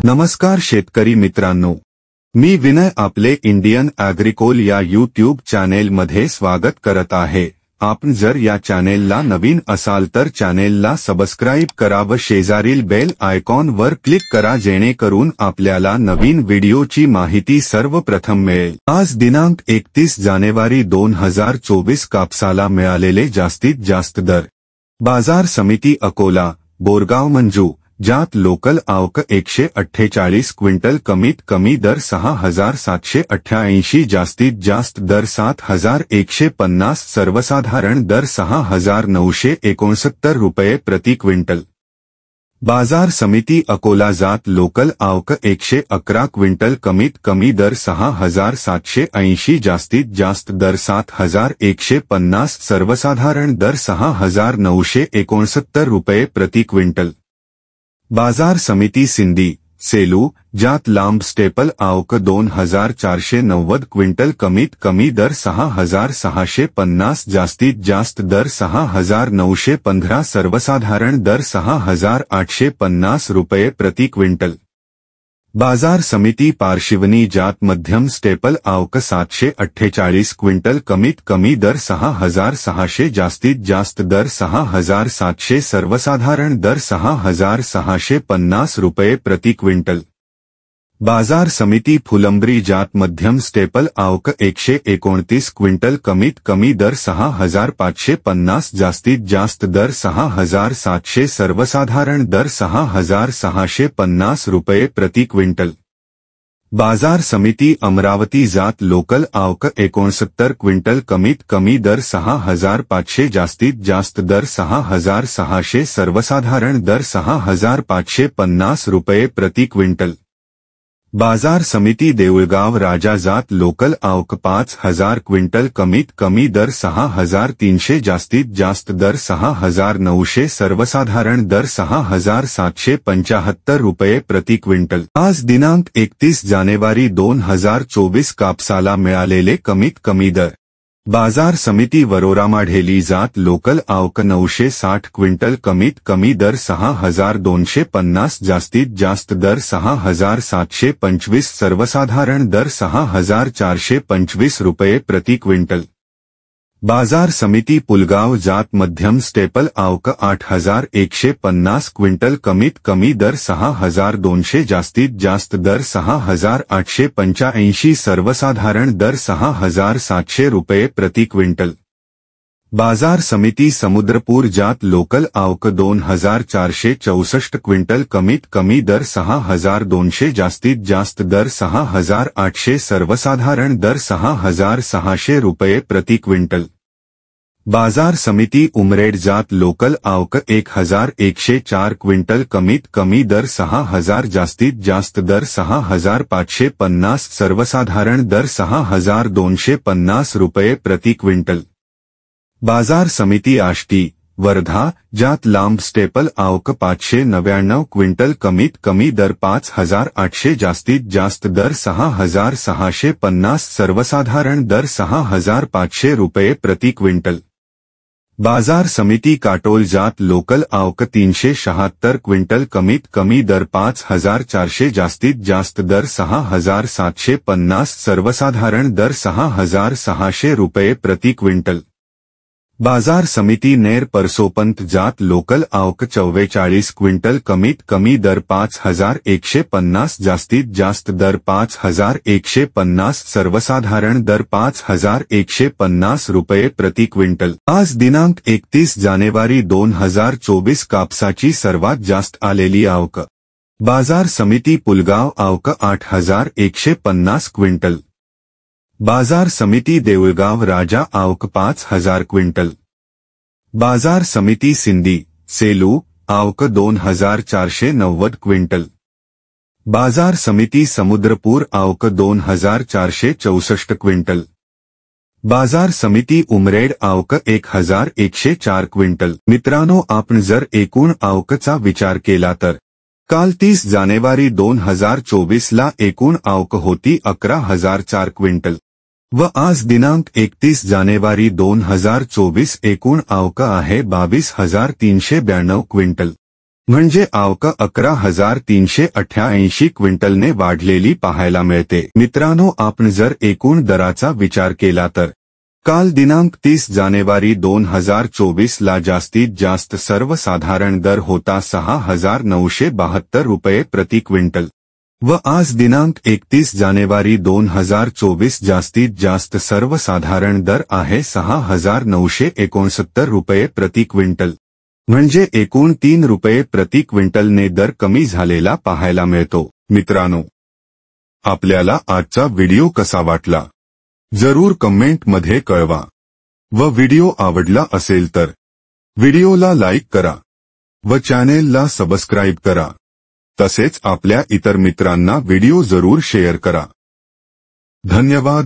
नमस्कार शेतकरी मित्रांनो, मी विनय आपले इंडियन ॲग्रिकोल या यूट्यूब चॅनेलमध्ये स्वागत करत आहे। आपण जर या चॅनेलला नवीन असाल तर चॅनेलला सबस्क्राइब करा व शेजारील बेल आयकॉनवर क्लिक करा जेणेकरून आपल्याला नवीन व्हिडिओची माहिती सर्वप्रथम मिळेल। आज दिनांक 31 जानेवारी 2024 कापसाला मिळालेले जास्तीत जास्त दर। बाजार समिती अकोला बोरगाव मंजू ज्यात लोकल आवक 148 क्विंटल कमीत कमी दर 6788 जास्तीत जास्त दर 7150 सर्वसाधारण दर 6969 रुपये प्रति क्विंटल। बाजार समिती अकोला जात लोकल आवक 111 क्विंटल कमीत कमी दर 6780 जास्तीत जास्त दर 7150 सर्वसाधारण दर 6969 रुपये प्रति क्विंटल। बाजार समिती सिंधी सेलू ज्यात लांब स्टेपल आवक 2490 क्विंटल कमीत कमी दर 6650 जास्तीत जास्त दर 6915 सर्वसाधारण दर 6850 रुपये प्रति क्विंटल। बाजार समिती पारशिवनी जात मध्यम स्टेपल आवक 748 क्विंटल कमीत कमी दर 6600 जास्तीत जास्त दर 6700 सर्वसाधारण दर 6650 रुपये प्रति क्विंटल। बाजार समिती फुलंब्री जात मध्यम स्टेपल आवक 129 क्विंटल कमीत कमी दर 6550 जास्तीत जास्त दर 6700 सर्वसाधारण दर 6650 रुपये प्रति क्विंटल। बाजार समिती अमरावती जात लोकल आवक 69 क्विंटल कमीत कमी दर 6500 जास्तीत जास्त दर 6600 सर्वसाधारण दर 6550 रुपये प्रति क्विंटल। बाजार समिती देऊळगाव राजा जात लोकल आवक 5000 क्विंटल कमीत कमी दर 6300 जास्तीत जास्त दर 6900 सर्वसाधारण दर 6775 रुपये प्रति क्विंटल। आज दिनांक 31 जानेवारी 2024 कापसाला मिळालेले कमीत कमी दर। बाजार समिती वरोरामाढेली जात लोकल आवक 960 क्विंटल कमीत कमी दर 6250 जास्तीत जास्त दर 6725 सर्वसाधारण दर 6425 रुपये प्रति क्विंटल। बाजार समिती पुलगाव जात मध्यम स्टेपल आवक 8150 क्विंटल कमीत कमी दर 6200 जास्तीत जास्त दर 6885 सर्वसाधारण दर 6700 रुपये प्रति क्विंटल। बाजार समिती समुद्रपूर जात लोकल आवक 2464 क्विंटल कमीत कमी दर 6200 जास्तीत जास्त दर 6800 सर्वसाधारण दर 6600 रुपये प्रति क्विंटल। बाजार समिती उमरेड जात लोकल आवक 1104 क्विंटल कमीत कमी दर 6000 जास्तीत जास्त दर 6550 सर्वसाधारण दर 6250 रुपये प्रति क्विंटल। बाजार समिती आष्टी वर्धा ज्यात लांब स्टेपल आवक 599 क्विंटल कमीत कमी दर 5800 जास्तीत जास्त दर 6650 सर्वसाधारण दर 6500 रुपये प्रति क्विंटल। बाजार समिती काटोल जात लोकल आवक 376 क्विंटल कमीत कमी दर 5400 जास्तीत जास्त दर 6750 सर्वसाधारण दर 6600 रुपये प्रति क्विंटल। बाजार समिती नेर परसोपंत जात लोकल आवक 44 क्विंटल कमीत कमी दर 5150 जास्तीत जास्त दर 5150 सर्वसाधारण दर 5150 रुपये प्रति क्विंटल। आज दिनांक 31 जानेवारी 2024 कापसाची सर्वात जास्त आलेली आवक। बाजार समिती पुलगाव आवक 8150 क्विंटल। बाजार समिती देऊळगाव राजा आवक 5000 क्विंटल। बाजार समिती सिंधी सेलू आवक 2490 क्विंटल। बाजार समिती समुद्रपूर आवक 2464 क्विंटल। बाजार समिती उमरेड आवक 1104 क्विंटल। मित्रांनो, आपण जर एकूण आवकचा विचार केला तर काल 30 जानेवारी 2024 ला एकूण आवक होती 11004 क्विंटल व आज दिनांक 31 जानेवारी 2024 एकूण आवक आहे 22392 क्विंटल। म्हणजे आवक 11,388 क्विंटलने वाढलेली पाहायला मिळते। मित्रांनो, आपण जर एकूण दराचा विचार केला तर काल दिनांक 30 जानेवारी 2024 ला जास्तीत जास्त सर्वसाधारण दर होता 6,972 रुपये प्रति क्विंटल व आज दिनांक 31 जानेवारी 2024 जास्तीत जास्त सर्वसाधारण दर आहे 6,969 रुपये प्रति क्विंटल, म्हणजे एकूण 3 रुपये प्रति क्विंटलने दर कमी झालेला पाहायला मिळतो। मित्रांनो, आपल्याला आजचा व्हिडिओ कसा वाटला जरूर कमेंट मध्ये कळवा व व्हिडिओ आवडला असेल तर व्हिडिओला लाईक करा व चॅनेलला सबस्क्राईब करा। तसेच आपल्या इतर मित्रांना व्हिडिओ जरूर शेअर करा। धन्यवाद।